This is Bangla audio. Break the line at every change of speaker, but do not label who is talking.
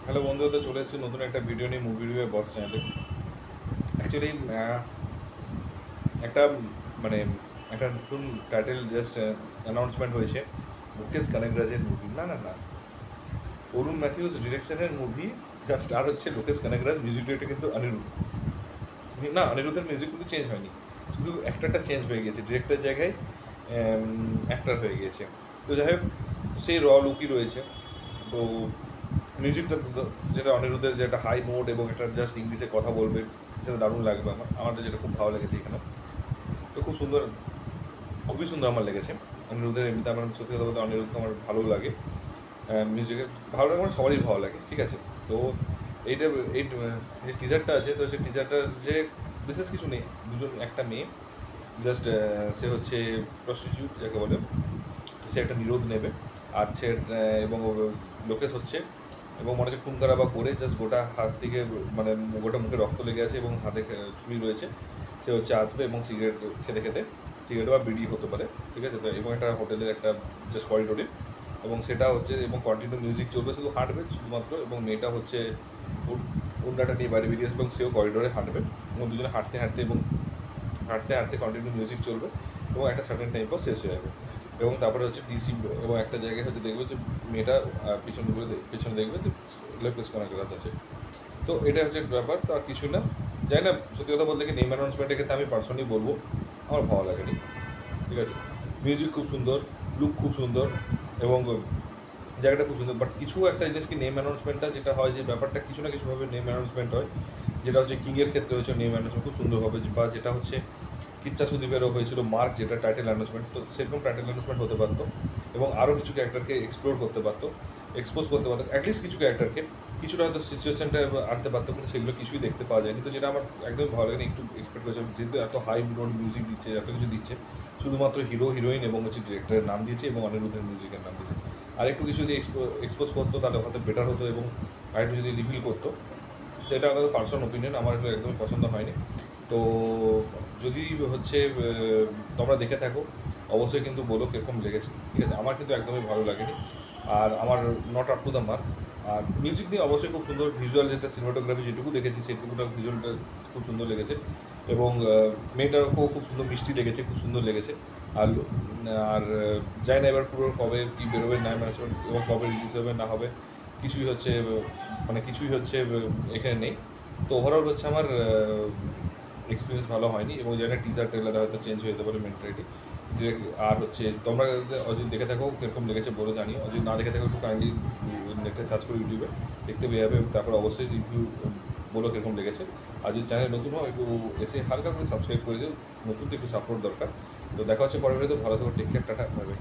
হ্যালো বন্ধুরা, তো চলে এসেছি নতুন একটা ভিডিও নিয়ে মুভি রিভিউ বস চ্যানেলে। অ্যাকচুয়ালি একটা মানে একটা নতুন টাইটেল জাস্ট অ্যানাউন্সমেন্ট হয়েছে। মুকেশ কানেগরাজের মুভি, না না না, অরুণ ম্যাথিউস ডিরেকশনের মুভি জাস্ট। আর হচ্ছে লোকেশ কানেগরাজ, মিউজিক ডিরেক্টর কিন্তু অনিরুদ্ধ। না, অনিরুদ্ধের মিউজিক কিন্তু চেঞ্জ হয়নি, শুধু একটা চেঞ্জ হয়ে গেছে, ডিরেক্টরের জায়গায় অ্যাক্টর হয়ে গিয়েছে। তো যাই হোক, সেই লুকই রয়েছে। তো মিউজিকটা যেটা অনিরুদ্ধের, যেটা হাই নোট এবং একটা জাস্ট ইংলিশে কথা বলবে, সেটা দারুণ লাগবে আমাদের যেটা খুব ভালো লেগেছে এখানে। তো খুব সুন্দর, খুবই সুন্দর আমার লেগেছে অনিরুদ্ধের। এমনিতে আমার সত্যি কথা বলতে অনিরুদ্ধ আমার ভালো লাগে, মিউজিকে ভালো লাগে, আমার সবারই ভালো লাগে, ঠিক আছে। তো এইটা এই যে টিজারটা আছে, তো সেই টিজারটার যে বিশেষ কিছু নেই, একটা মেয়ে জাস্ট, সে হচ্ছে প্রস্টিটিউট যাকে বলে। তো সে একটা নিরোধ নেবে, আর সে এবং লোকেশ হচ্ছে, এবং মনে হচ্ছে খুন খারাপ করে জাস্ট গোটা হাত থেকে, মানে গোটা মুখে রক্ত লেগে আছে এবং হাতে ছুরি রয়েছে। সে হচ্ছে আসবে এবং সিগারেট খেতে খেতে, সিগারেট বা বিড়ি হতে পারে, ঠিক আছে। তো এবং একটা হোটেলের একটা জাস্ট করিডোরে, এবং সেটা হচ্ছে, এবং কন্টিনিউ মিউজিক চলবে, শুধু হাঁটবে শুধুমাত্র, এবং মেয়েটা হচ্ছে উন্ডাটা নিয়ে বাইরে বেরিয়ে আসবে এবং সেও করিডোরে হাঁটবে, এবং দুজনে হাঁটতে হাঁটতে এবং হাঁটতে হাঁটতে কন্টিনিউ মিউজিক চলবে, এবং একটা সার্টেন টাইম পর শেষ হয়ে যাবে। এবং তারপরে হচ্ছে ডিসি, এবং একটা জায়গায় হচ্ছে দেখবে যে মেয়েটা পিছনে দেখবে যে লোকেশ কানেগরাজ আছে। তো এটা হচ্ছে ব্যাপার, তো আর কিছু না। জানি না, সত্যি কথা বলতে কি, নেম অ্যানাউন্সমেন্টের ক্ষেত্রে আমি পার্সোনালি বলবো আমার ভালো লাগেনি, ঠিক আছে। মিউজিক খুব সুন্দর, লুক খুব সুন্দর, এবং জায়গাটা খুব সুন্দর, বাট কিছু একটা জিনিস কি, নেম অ্যানাউন্সমেন্টটা যেটা হয়, যে ব্যাপারটা কিছু না কিছুভাবে নেম অ্যানাউন্সমেন্ট হয়, যেটা হচ্ছে কিংয়ের ক্ষেত্রে হয়েছে নেম অ্যানাউন্সমেন্ট খুব সুন্দরভাবে, বা যেটা হচ্ছে কিচ্ছা সুদীপেরও হয়েছিল মার্ক, যেটা টাইটেল অ্যানাউন্সমেন্ট, তো সেরকম টাইটেল অ্যানাউন্সমেন্ট হতে পারতো, এবং আরও কিছু ক্যারেক্টারকে এক্সপ্লোর করতে পারতো, এক্সপোজ করতে পারতো, অ্যাটলিস্ট কিছু ক্যারেক্টারকে, কিছুটা হয়তো সিচুয়েশনটা আনতে পারতো, কিন্তু সেগুলো কিছুই দেখতে পাওয়া যায়নি। তো যেটা আমার একদমই ভালো লাগেনি, একটু এক্সপেক্ট করেছিলাম, যেহেতু এত হাই নোট মিউজিক দিচ্ছে, এত কিছু দিচ্ছে, শুধুমাত্র হিরো হিরোইন এবং হচ্ছে ডিরেক্টরের নাম দিয়েছে এবং অনিরুদ্ধের মিউজিকের নাম দিয়েছে। আর একটু কিছু যদি এক্সপোজ করতো তাহলে হয়তো বেটার হতো, এবং আরেকটু যদি রিভিল করতো। তো এটা আমাদের পার্সোনাল ওপিনিয়ন, আমার এটা একদমই পছন্দ হয়নি। তো যদি হচ্ছে তোমরা দেখে থাকো, অবশ্যই কিন্তু বলো কীরকম লেগেছে, ঠিক আছে। আমার কিন্তু একদমই ভালো লাগেনি, আর আমার not up to the mark. আর মিউজিক নিয়ে অবশ্যই খুব সুন্দর, ভিজুয়াল যেটা সিনেমাটোগ্রাফি যেটুকু দেখেছি সেটুকুটা ভিজুয়ালটা খুব সুন্দর লেগেছে, এবং মেয়েটাকেও খুব সুন্দর মিষ্টি লেগেছে, খুব সুন্দর লেগেছে। আর আর জানি না এবার পুরো কবে কী বেরোবে না ম্যানেজমেন্ট, এবং কবে রিলিজ হবে না হবে, কিছুই হচ্ছে মানে কিছুই হচ্ছে এখানে নেই। তো ওভারঅল হচ্ছে আমার এক্সপিরিয়েন্স ভালো হয়নি, এবং জানি না টিজার ট্রেলারে হয়তো চেঞ্জ হয়ে যেতে পারে মেন্টালিটি। আর হচ্ছে তোমরা যদি দেখে থাকো কীরকম লেগেছে বলে জানিও, যদি না দেখে থাকো একটু কাইন্ডলি নেটে সার্চ করে ইউটিউবে দেখতে পেয়ে যাবে, এবং তারপর অবশ্যই রিভিউ বলো কীরকম লেগেছে। আর যদি চ্যানেল নতুন হয় একটু এসে হালকা করে সাবস্ক্রাইব করে দিও, নতুন তো একটু সাপোর্ট দরকার। তো দেখা হচ্ছে পরের ভিডিওতে, ভালো থাকো, take care, tata, bye by.